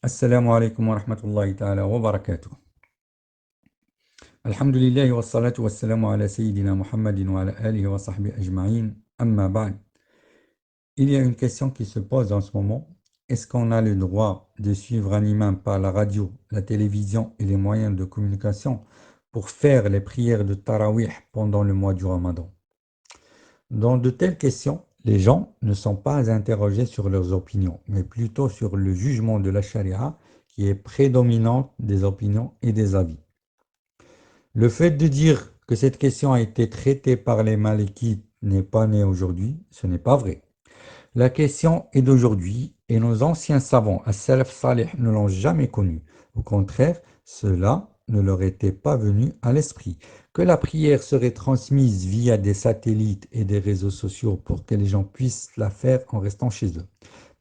Assalamu alaikum wa rahmatullahi ta'ala wa barakatuh. Alhamdulillah wa salatu wa salamu ala Sayyidina Muhammadin wa ala alihi wa sahbihi ajma'in. Amma ba'd. Il y a une question qui se pose en ce moment. Est-ce qu'on a le droit de suivre un imam par la radio, la télévision et les moyens de communication pour faire les prières de Tarawih pendant le mois du Ramadan? Dans de telles questions, les gens ne sont pas interrogés sur leurs opinions, mais plutôt sur le jugement de la charia qui est prédominante des opinions et des avis. Le fait de dire que cette question a été traitée par les Malikites n'est pas né aujourd'hui, ce n'est pas vrai. La question est d'aujourd'hui et nos anciens savants, as-Salaf Salih, ne l'ont jamais connue. Au contraire, cela ne leur était pas venu à l'esprit. Que la prière serait transmise via des satellites et des réseaux sociaux pour que les gens puissent la faire en restant chez eux.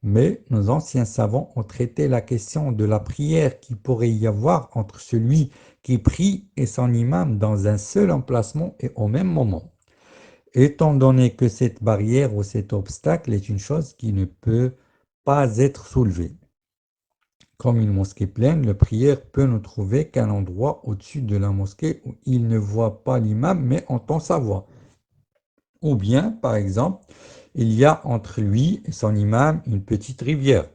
Mais nos anciens savants ont traité la question de la prière qui pourrait y avoir entre celui qui prie et son imam dans un seul emplacement et au même moment. Étant donné que cette barrière ou cet obstacle est une chose qui ne peut pas être soulevée. Comme une mosquée pleine, le prière peut ne trouver qu'un endroit au-dessus de la mosquée où il ne voit pas l'imam mais entend sa voix. Ou bien, par exemple, il y a entre lui et son imam une petite rivière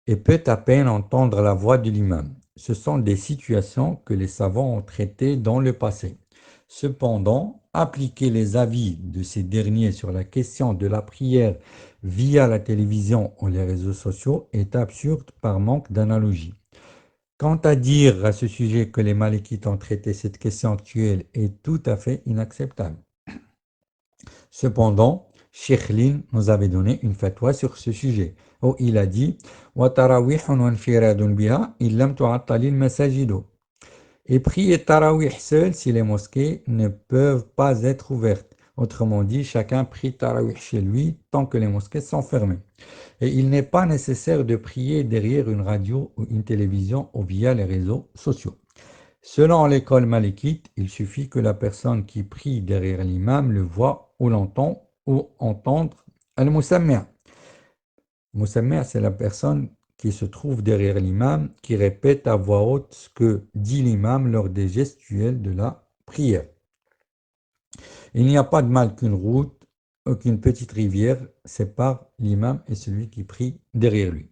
et peut à peine entendre la voix de l'imam. Ce sont des situations que les savants ont traitées dans le passé. Cependant, appliquer les avis de ces derniers sur la question de la prière via la télévision ou les réseaux sociaux est absurde par manque d'analogie. Quant à dire à ce sujet que les Malikites ont traité cette question actuelle est tout à fait inacceptable. Cependant, Cheikh Lin nous avait donné une fatwa sur ce sujet, où il a dit وَتَرَوِيحٌ وَانْفِرَادٌ بِهَا إِنْ لَمْ تُعَطَّلِ الْمَسَاجِدُ. Et prier Tarawih seul si les mosquées ne peuvent pas être ouvertes. Autrement dit, chacun prie Tarawih chez lui tant que les mosquées sont fermées. Et il n'est pas nécessaire de prier derrière une radio ou une télévision ou via les réseaux sociaux. Selon l'école malikite, il suffit que la personne qui prie derrière l'imam le voit ou l'entend ou entendre al-musammi'. Musammi', c'est la personne qui se trouve derrière l'imam, qui répète à voix haute ce que dit l'imam lors des gestuels de la prière. Il n'y a pas de mal qu'une route ou qu'une petite rivière sépare l'imam et celui qui prie derrière lui.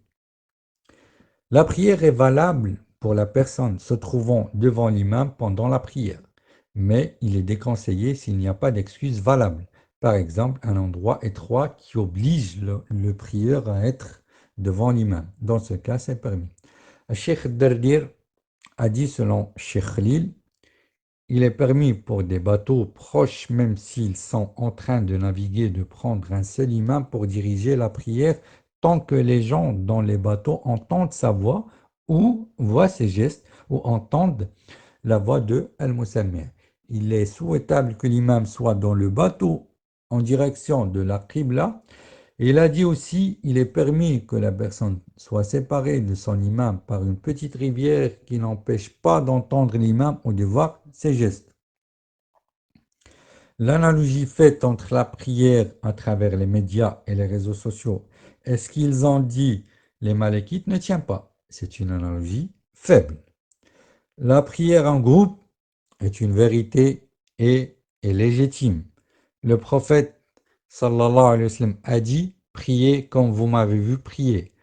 La prière est valable pour la personne se trouvant devant l'imam pendant la prière, mais il est déconseillé s'il n'y a pas d'excuse valable. Par exemple, un endroit étroit qui oblige le prieur à être devant l'imam. Dans ce cas, c'est permis. Cheikh Dardir a dit selon Cheikh Khalil, il est permis pour des bateaux proches, même s'ils sont en train de naviguer, de prendre un seul imam pour diriger la prière tant que les gens dans les bateaux entendent sa voix ou voient ses gestes ou entendent la voix de Al-Musammi'. Il est souhaitable que l'imam soit dans le bateau en direction de la Qibla. Et il a dit aussi, il est permis que la personne soit séparée de son imam par une petite rivière qui n'empêche pas d'entendre l'imam ou de voir ses gestes. L'analogie faite entre la prière à travers les médias et les réseaux sociaux et ce qu'ils ont dit les Malékites ne tient pas. C'est une analogie faible. La prière en groupe est une vérité et est légitime. Le prophète sallallahu alayhi wa sallam a dit priez comme vous m'avez vu prier.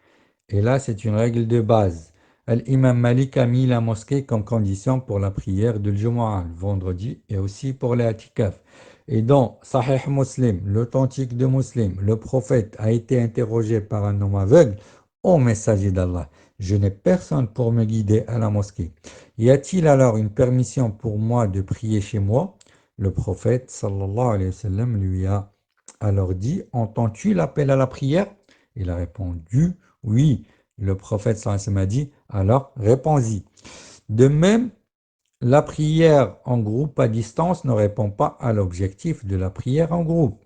Et là, c'est une règle de base. L'imam Malik a mis la mosquée comme condition pour la prière de Jumu'ah, le vendredi, et aussi pour les atikaf. Et dans Sahih Muslim, l'authentique de Muslim, le prophète a été interrogé par un homme aveugle. Ô messager d'Allah, je n'ai personne pour me guider à la mosquée. Y a-t-il alors une permission pour moi de prier chez moi? Le prophète sallallahu alayhi wa sallam lui a alors dit, entends-tu l'appel à la prière? Il a répondu, oui. Le prophète sallallahu alayhi wa sallam a dit, alors réponds-y. De même, la prière en groupe à distance ne répond pas à l'objectif de la prière en groupe.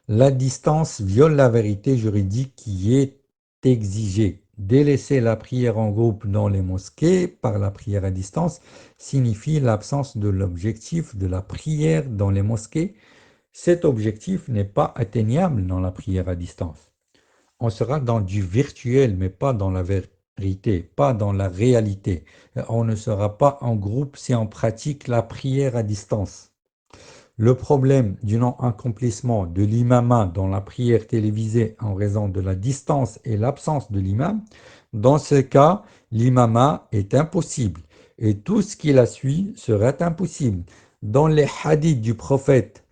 La distance viole la vérité juridique qui est exigée. Délaisser la prière en groupe dans les mosquées par la prière à distance signifie l'absence de l'objectif de la prière dans les mosquées. Cet objectif n'est pas atteignable dans la prière à distance. On sera dans du virtuel, mais pas dans la pas dans la réalité. On ne sera pas en groupe si on pratique la prière à distance. Le problème du non-accomplissement de l'imama dans la prière télévisée en raison de la distance et l'absence de l'imam, dans ce cas, l'imama est impossible et tout ce qui la suit serait impossible. Dans les hadiths du prophète,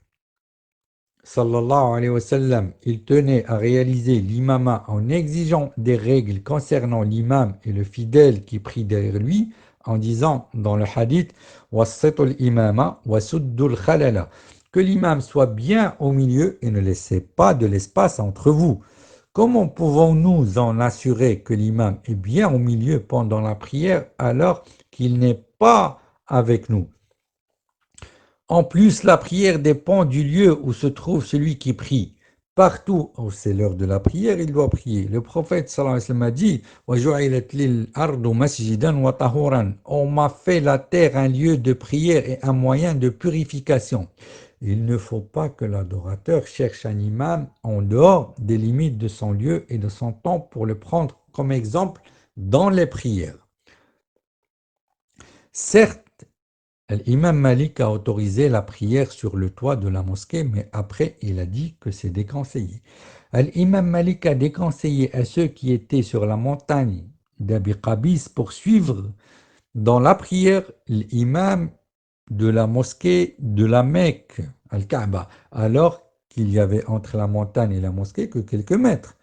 sallallahu alayhi wa sallam, il tenait à réaliser l'imama en exigeant des règles concernant l'imam et le fidèle qui prie derrière lui, en disant dans le hadith Wassitul imama wasuddul khalala, que l'imam soit bien au milieu et ne laissez pas de l'espace entre vous. Comment pouvons-nous en assurer que l'imam est bien au milieu pendant la prière alors qu'il n'est pas avec nous? En plus, la prière dépend du lieu où se trouve celui qui prie. Partout où c'est l'heure de la prière, il doit prier. Le prophète sallallahu alayhi wa sallam a dit وَجُعِلَتْ لِلْأَرْضُ مَسْجِدًا وَطَهُورًا. On m'a fait la terre un lieu de prière et un moyen de purification. Il ne faut pas que l'adorateur cherche un imam en dehors des limites de son lieu et de son temps pour le prendre comme exemple dans les prières. Certes, l'imam Malik a autorisé la prière sur le toit de la mosquée, mais après il a dit que c'est déconseillé. L'imam Malik a déconseillé à ceux qui étaient sur la montagne d'Abi Qabis pour suivre dans la prière l'imam de la mosquée de la Mecque, Al-Kaaba, alors qu'il y avait entre la montagne et la mosquée que quelques mètres.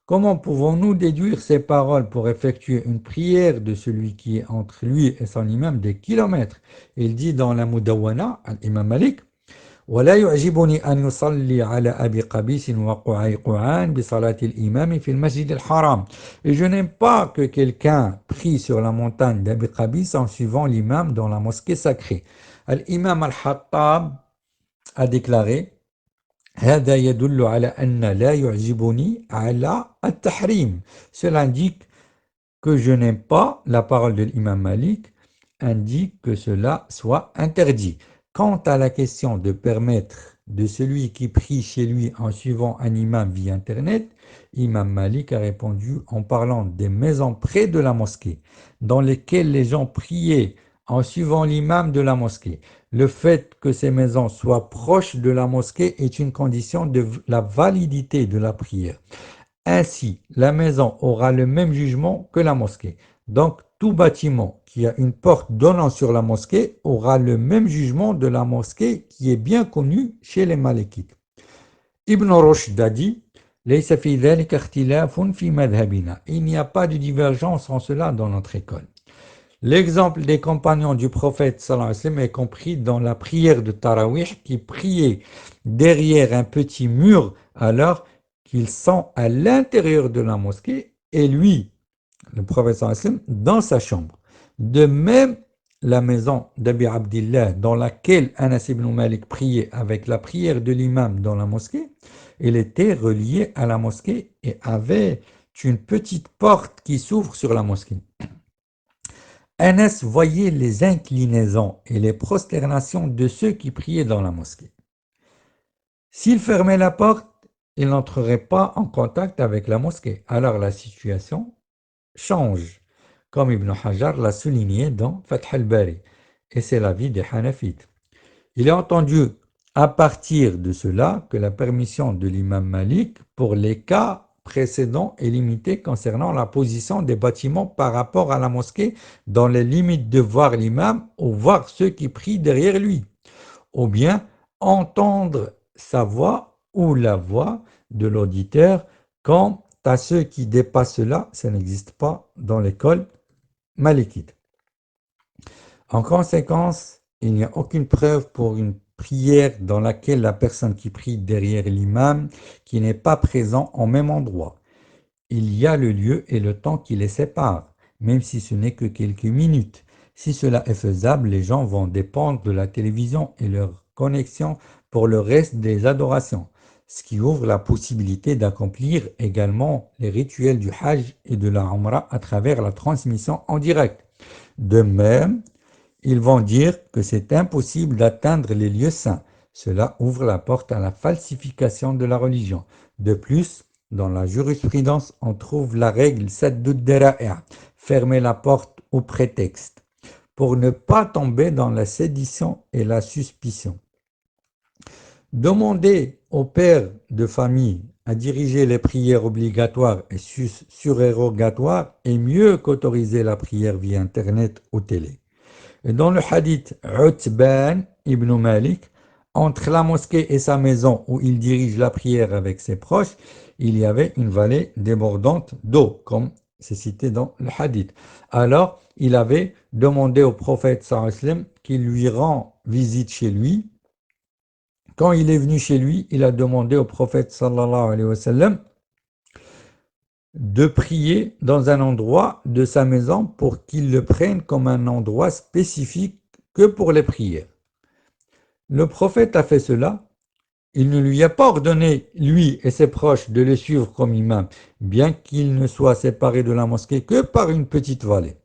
Comment pouvons-nous déduire ces paroles pour effectuer une prière de celui qui est entre lui et son imam des kilomètres? Il dit dans la Mudawwana, l'imam Malik, ولا يعجبني أن يصلي على أبي قبيس وقعيقعان بصلاة الإمام في المسجد الحرام. Et je n'aime pas que quelqu'un prie sur la montagne d'Abi Qabis en suivant l'imam dans la mosquée sacrée. L'imam al-Hattab a déclaré هذا يدل على أن لا يعجبني على التحريم. Cela indique que je n'aime pas la parole de l'imam Malik, indique que cela soit interdit. Quant à la question de permettre de celui qui prie chez lui en suivant un imam via Internet, Imam Malik a répondu en parlant des maisons près de la mosquée, dans lesquelles les gens priaient en suivant l'imam de la mosquée. Le fait que ces maisons soient proches de la mosquée est une condition de la validité de la prière. Ainsi, la maison aura le même jugement que la mosquée. Donc, tout bâtiment qui a une porte donnant sur la mosquée aura le même jugement de la mosquée qui est bien connue chez les Malikites. Ibn Rushd a dit ليس في ذلك اختلاف في مذهبنا. Il n'y a pas de divergence en cela dans notre école. L'exemple des compagnons du prophète sallallahu alayhi wa sallam est compris dans la prière de Tarawih qui priait derrière un petit mur alors qu'ils sont à l'intérieur de la mosquée et lui, le prophète sallallahu alayhi wa sallam, dans sa chambre. De même, la maison d'Abi Abdillah dans laquelle Anas ibn Malik priait avec la prière de l'imam dans la mosquée, elle était reliée à la mosquée et avait une petite porte qui s'ouvre sur la mosquée. Anas voyait les inclinaisons et les prosternations de ceux qui priaient dans la mosquée. S'il fermait la porte, il n'entrerait pas en contact avec la mosquée. Alors la situation change, comme Ibn Hajar l'a souligné dans Fath al-Bari, et c'est l'avis des Hanafites. Il est entendu à partir de cela que la permission de l'imam Malik pour les cas précédents est limitée concernant la position des bâtiments par rapport à la mosquée dans les limites de voir l'imam ou voir ceux qui prient derrière lui, ou bien entendre sa voix ou la voix de l'auditeur. Quant à ceux qui dépassent cela, ça n'existe pas dans l'école malikite. En conséquence, il n'y a aucune preuve pour une prière dans laquelle la personne qui prie derrière l'imam qui n'est pas présent au même endroit. Il y a le lieu et le temps qui les séparent, même si ce n'est que quelques minutes. Si cela est faisable, les gens vont dépendre de la télévision et leur connexion pour le reste des adorations, ce qui ouvre la possibilité d'accomplir également les rituels du Hajj et de la Umrah à travers la transmission en direct. De même, ils vont dire que c'est impossible d'atteindre les lieux saints. Cela ouvre la porte à la falsification de la religion. De plus, dans la jurisprudence, on trouve la règle Saddud Dara'a, fermer la porte au prétexte, pour ne pas tomber dans la sédition et la suspicion. Demander au père de famille à diriger les prières obligatoires et surérogatoires est mieux qu'autoriser la prière via Internet ou télé. Et dans le hadith Utban ibn Malik, entre la mosquée et sa maison où il dirige la prière avec ses proches, il y avait une vallée débordante d'eau, comme c'est cité dans le hadith. Alors, il avait demandé au prophète sallallahu alayhi wa sallam qu'il lui rend visite chez lui. Quand il est venu chez lui, il a demandé au prophète sallallahu alayhi wa sallam de prier dans un endroit de sa maison pour qu'il le prenne comme un endroit spécifique que pour les prières. Le prophète a fait cela. Il ne lui a pas ordonné, lui et ses proches, de le suivre comme imam, bien qu'il ne soit séparé de la mosquée que par une petite vallée.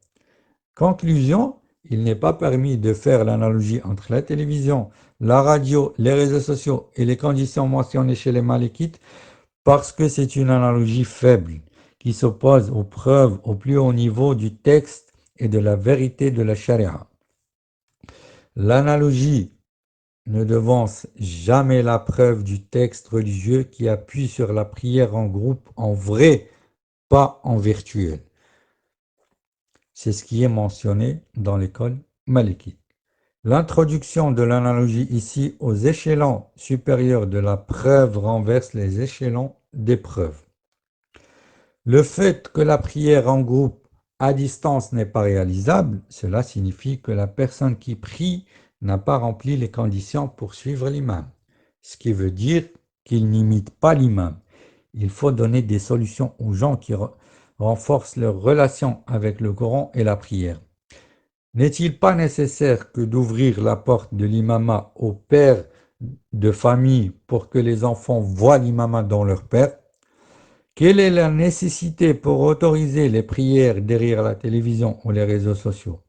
Conclusion, il n'est pas permis de faire l'analogie entre la télévision, la radio, les réseaux sociaux et les conditions mentionnées chez les Malikites parce que c'est une analogie faible qui s'oppose aux preuves au plus haut niveau du texte et de la vérité de la charia. L'analogie ne devance jamais la preuve du texte religieux qui appuie sur la prière en groupe en vrai, pas en virtuel. C'est ce qui est mentionné dans l'école malikite. L'introduction de l'analogie ici aux échelons supérieurs de la preuve renverse les échelons des preuves. Le fait que la prière en groupe à distance n'est pas réalisable, cela signifie que la personne qui prie n'a pas rempli les conditions pour suivre l'imam, ce qui veut dire qu'il n'imite pas l'imam. Il faut donner des solutions aux gens qui renforcent leur relation avec le Coran et la prière. N'est-il pas nécessaire que d'ouvrir la porte de l'imama au père de famille pour que les enfants voient l'imama dans leur père? Quelle est la nécessité pour autoriser les prières derrière la télévision ou les réseaux sociaux?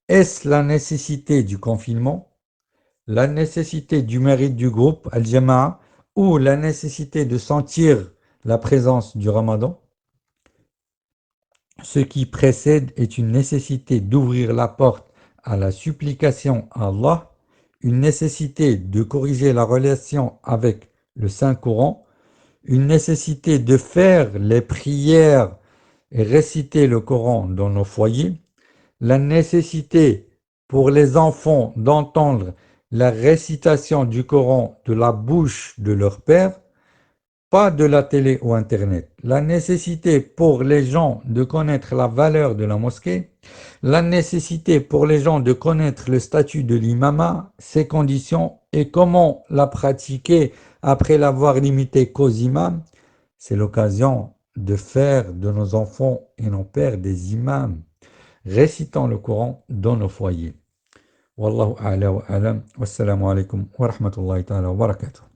Est-ce la nécessité du confinement, la nécessité du mérite du groupe, al-jama'a, ou la nécessité de sentir la présence du ramadan? Ce qui précède est une nécessité d'ouvrir la porte à la supplication à Allah, une nécessité de corriger la relation avec le Saint-Coran, une nécessité de faire les prières et réciter le Coran dans nos foyers, la nécessité pour les enfants d'entendre la récitation du Coran de la bouche de leur père, pas de la télé ou Internet, la nécessité pour les gens de connaître la valeur de la mosquée, la nécessité pour les gens de connaître le statut de l'imama, ses conditions et comment la pratiquer après l'avoir limité qu'aux imams, c'est l'occasion de faire de nos enfants et nos pères des imams, récitant le Coran dans nos foyers. Wallahu a'la wa a'lam. Wassalamu alaikum wa rahmatullahi ta'ala wa barakatuh.